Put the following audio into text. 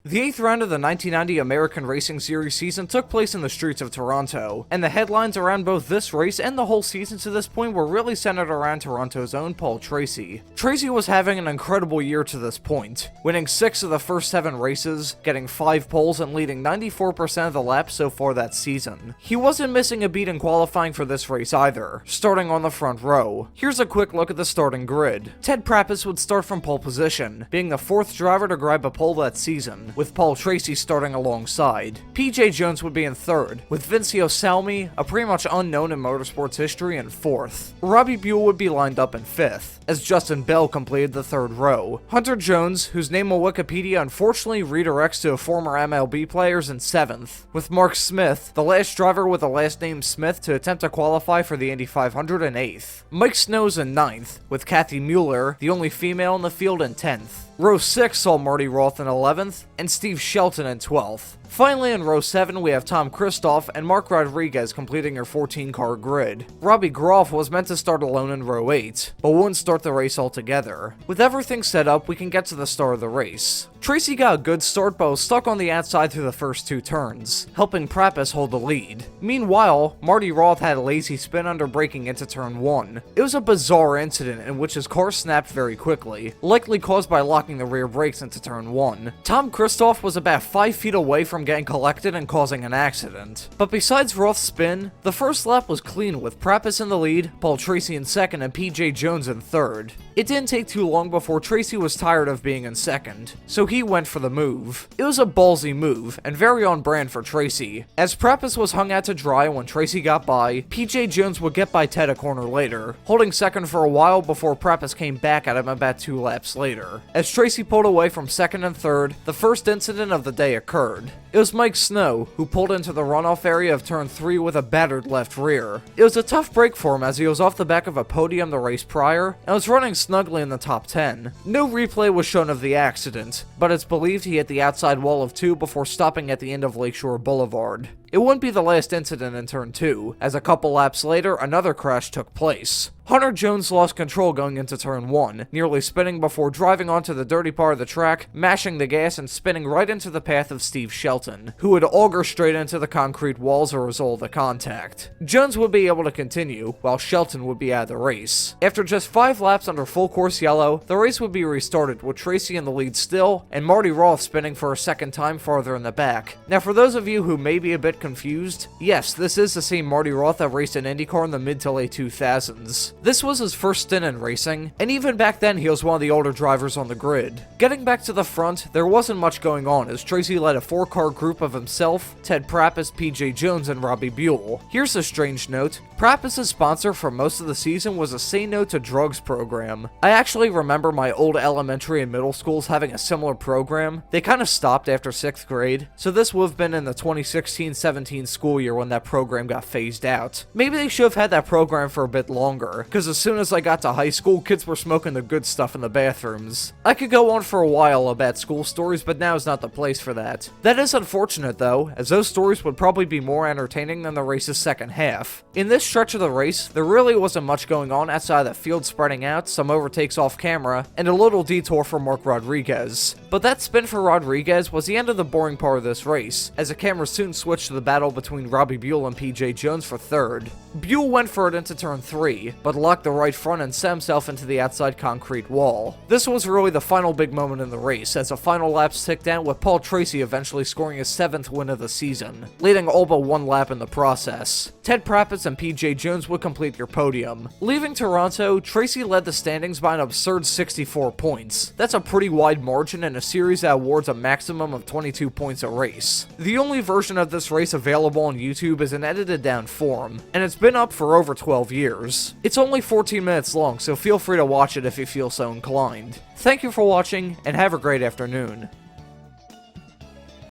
The 8th round of the 1990 American Racing Series season took place in the streets of Toronto, and the headlines around both this race and the whole season to this point were really centered around Toronto's own Paul Tracy. Tracy was having an incredible year to this point, winning 6 of the first 7 races, getting 5 poles, and leading 94% of the laps so far that season. He wasn't missing a beat in qualifying for this race either, starting on the front row. Here's a quick look at the starting grid. Ted Prappis would start from pole position, being the 4th driver to grab a pole that season, with Paul Tracy starting alongside. PJ Jones would be in 3rd, with Vincio Salmi, a pretty much unknown in motorsports history, in 4th. Robbie Buell would be lined up in 5th, as Justin Bell completed the 3rd row. Hunter Jones, whose name on Wikipedia unfortunately redirects to a former MLB player, in 7th, with Mark Smith, the last driver with the last name Smith to attempt to qualify for the Indy 500, in 8th. Mike Snow's in 9th, with Kathy Mueller, the only female in the field, in 10th. Row 6 saw Marty Roth in 11th, and Steve Shelton in 12th. Finally, in row 7, we have Tom Kristoff and Mark Rodriguez completing your 14-car grid. Robbie Groff was meant to start alone in row 8, but wouldn't start the race altogether. With everything set up, we can get to the start of the race. Tracy got a good start, but was stuck on the outside through the first 2 turns, helping Prappis hold the lead. Meanwhile, Marty Roth had a lazy spin under braking into turn 1. It was a bizarre incident in which his car snapped very quickly, likely caused by locking the rear brakes into turn 1. Tom Kristoff was about 5 feet away from getting collected and causing an accident. But besides Roth's spin, the first lap was clean with Prappis in the lead, Paul Tracy in 2nd, and PJ Jones in 3rd. It didn't take too long before Tracy was tired of being in 2nd, so he went for the move. It was a ballsy move, and very on brand for Tracy. As Prappis was hung out to dry when Tracy got by, PJ Jones would get by Ted a corner later, holding 2nd for a while before Prappis came back at him about 2 laps later. As Tracy pulled away from 2nd and 3rd, the first incident of the day occurred. It was Mike Snow, who pulled into the runoff area of turn 3 with a battered left rear. It was a tough break for him as he was off the back of a podium the race prior, and was running snugly in the top 10. No replay was shown of the accident, but it's believed he hit the outside wall of 2 before stopping at the end of Lakeshore Boulevard. It wouldn't be the last incident in turn 2, as a couple laps later, another crash took place. Hunter Jones lost control going into turn 1, nearly spinning before driving onto the dirty part of the track, mashing the gas and spinning right into the path of Steve Shelton, who would auger straight into the concrete walls as a result of the contact. Jones would be able to continue, while Shelton would be out of the race. After just 5 laps under full course yellow, the race would be restarted with Tracy in the lead still, and Marty Roth spinning for a second time farther in the back. Now for those of you who may be a bit confused, yes, this is the same Marty Roth that raced an IndyCar in the mid to late 2000s. This was his first stint in racing, and even back then he was one of the older drivers on the grid. Getting back to the front, there wasn't much going on as Tracy led a 4-car group of himself, Ted Prappis, PJ Jones, and Robbie Buell. Here's a strange note. Prappis' sponsor for most of the season was a Say No to Drugs program. I actually remember my old elementary and middle schools having a similar program. They kind of stopped after 6th grade, so this would have been in the 2016-17 school year when that program got phased out. Maybe they should have had that program for a bit longer, because as soon as I got to high school, kids were smoking the good stuff in the bathrooms. I could go on for a while about school stories, but now is not the place for that. That is unfortunate though, as those stories would probably be more entertaining than the race's second half. In this stretch of the race, there really wasn't much going on outside of the field spreading out, some overtakes off camera, and a little detour for Mark Rodriguez. But that spin for Rodriguez was the end of the boring part of this race, as the camera soon switched to the battle between Robbie Buell and PJ Jones for 3rd. Buell went for it into turn 3, but locked the right front and set himself into the outside concrete wall. This was really the final big moment in the race, as the final laps ticked down with Paul Tracy eventually scoring his 7th win of the season, leading all but 1 lap in the process. Ted Prappis and PJ Jones would complete your podium. Leaving Toronto, Tracy led the standings by an absurd 64 points. That's a pretty wide margin in a series that awards a maximum of 22 points a race. The only version of this race available on YouTube is in edited down form, and it's been up for over 12 years. It's only 14 minutes long, so feel free to watch it if you feel so inclined. Thank you for watching, and have a great afternoon.